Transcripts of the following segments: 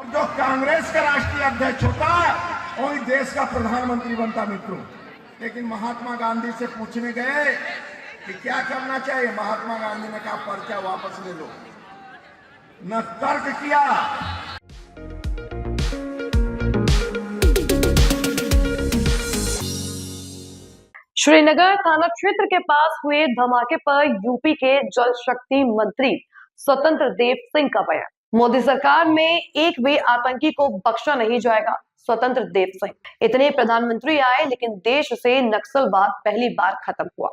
और जो कांग्रेस का राष्ट्रीय अध्यक्ष होता वही देश का प्रधानमंत्री बनता मित्रों। लेकिन महात्मा गांधी से पूछने गए कि क्या करना चाहिए, महात्मा गांधी ने कहा पर्चा वापस ले लो। न तर्क किया। श्रीनगर थाना क्षेत्र के पास हुए धमाके पर यूपी के जल शक्ति मंत्री स्वतंत्र देव सिंह का बयान। मोदी सरकार में एक भी आतंकी को बख्शा नहीं जाएगा। स्वतंत्र देव सिंह, इतने प्रधानमंत्री आए लेकिन देश से नक्सलवाद पहली बार खत्म हुआ।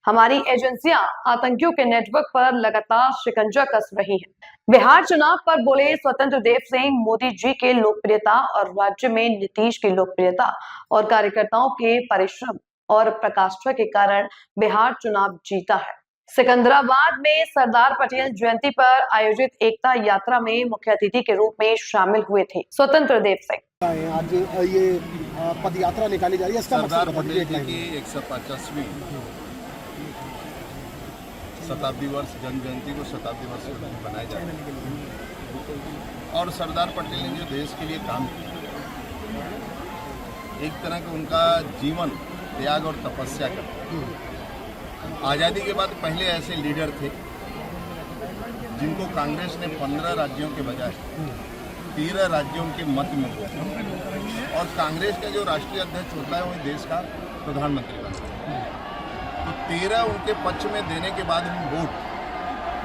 हमारी एजेंसियां आतंकियों के नेटवर्क पर लगातार शिकंजा कस रही हैं। बिहार चुनाव पर बोले स्वतंत्र देव सिंह, मोदी जी के लोकप्रियता और राज्य में नीतीश की लोकप्रियता और कार्यकर्ताओं के परिश्रम और प्रकाष्ठा के कारण बिहार चुनाव जीता है। सिकंदराबाद में सरदार पटेल जयंती पर आयोजित एकता यात्रा में मुख्य अतिथि के रूप में शामिल हुए थे स्वतंत्र देव सिंह। आज ये पद यात्रा निकाली जा रही है, इसका सरदार पटेल जी की 150वीं शताब्दी वर्ष जन्म जयंती को शताब्दी वर्ष बनाए जा रहे हैं। और सरदार पटेल ने जो देश के लिए काम किया, एक तरह का उनका जीवन त्याग और तपस्या करता। आज़ादी के बाद पहले ऐसे लीडर थे जिनको कांग्रेस ने 15 राज्यों के बजाय 13 राज्यों के मत में वोट, और कांग्रेस का जो राष्ट्रीय अध्यक्ष होता है वही देश का प्रधानमंत्री बनता है। तो 13 उनके पक्ष में देने के बाद हम वोट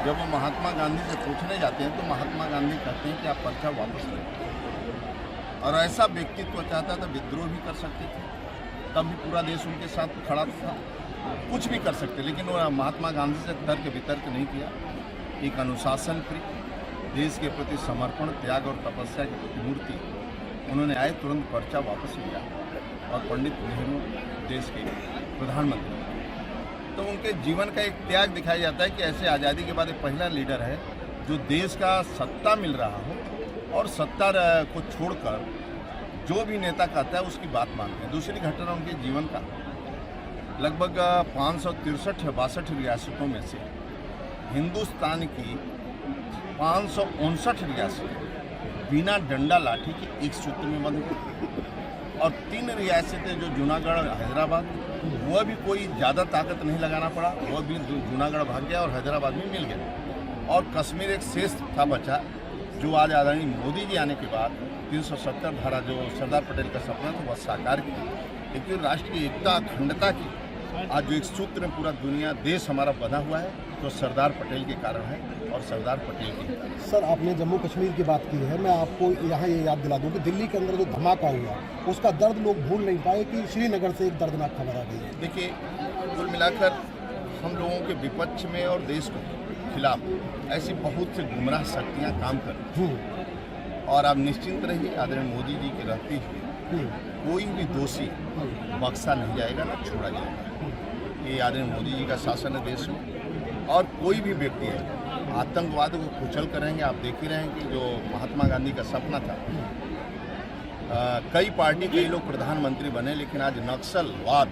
जब वो महात्मा गांधी से पूछने जाते हैं तो महात्मा गांधी कहते हैं कि आप पर्चा वापस लें। और ऐसा व्यक्तित्व चाहता था, विद्रोह भी कर सकते थे, तब भी पूरा देश उनके साथ खड़ा था, कुछ भी कर सकते, लेकिन वो महात्मा गांधी से तर्क वितर्क नहीं किया। एक अनुशासन प्रिय, देश के प्रति समर्पण, त्याग और तपस्या की प्रतिमूर्ति उन्होंने आए, तुरंत पर्चा वापस लिया और पंडित नेहरू देश के प्रधानमंत्री। तो उनके जीवन का एक त्याग दिखाया जाता है कि ऐसे आज़ादी के बाद एक पहला लीडर है जो देश का सत्ता मिल रहा हो और सत्ता को छोड़कर जो भी नेता कहता है उसकी बात मानते हैं। दूसरी घटना उनके जीवन का, लगभग 563-62 रियासतों में से हिंदुस्तान की 559 रियासतें बिना डंडा लाठी के एक सूत्र में बंध गई, और 3 रियासतें जो जूनागढ़ हैदराबाद, वह भी कोई ज़्यादा ताकत नहीं लगाना पड़ा, वह भी जूनागढ़ भाग गया और हैदराबाद में मिल गया। और कश्मीर एक शेष था बचा, जो आज आदरणीय मोदी जी आने के बाद 370 धारा जो सरदार पटेल का सपना था वह साकार की। लेकिन राष्ट्र की एकता अखंडता की आज जो एक सूत्र में पूरा दुनिया देश हमारा बना हुआ है तो सरदार पटेल के कारण है और सरदार पटेल की। सर, आपने जम्मू कश्मीर की बात की है, मैं आपको यहाँ ये याद दिला दूँ कि दिल्ली के अंदर जो धमाका हुआ उसका दर्द लोग भूल नहीं पाए कि श्रीनगर से एक दर्दनाक खबर आ गई है। देखिए, कुल मिलाकर हम लोगों के विपक्ष में और देश के खिलाफ ऐसी बहुत सी गुमराह शक्तियाँ काम कर रही हैं, और आप निश्चिंत रहिए, आदरणीय मोदी जी के रहते हुए कोई भी दोषी बख्शा नहीं जाएगा, ना छोड़ा जाएगा। ये आदरणीय मोदी जी का शासन है देश में, और कोई भी व्यक्ति है आतंकवाद को कुचल करेंगे। आप देख ही रहे हैं कि जो महात्मा गांधी का सपना था, कई पार्टी कई लोग प्रधानमंत्री बने, लेकिन आज नक्सलवाद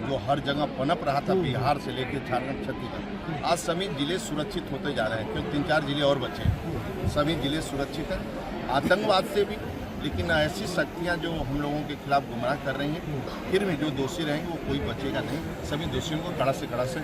जो हर जगह पनप रहा था, बिहार से लेकर झारखंड, छत्तीसगढ़, आज सभी जिले सुरक्षित होते जा रहे हैं, क्योंकि 3-4 जिले और बचे हैं, सभी जिले सुरक्षित हैं आतंकवाद से भी। लेकिन ऐसी शक्तियां जो हम लोगों के खिलाफ गुमराह कर रही हैं, फिर भी जो दोषी रहेंगे वो कोई बचेगा नहीं, सभी दोषियों को कड़ा से कड़ा से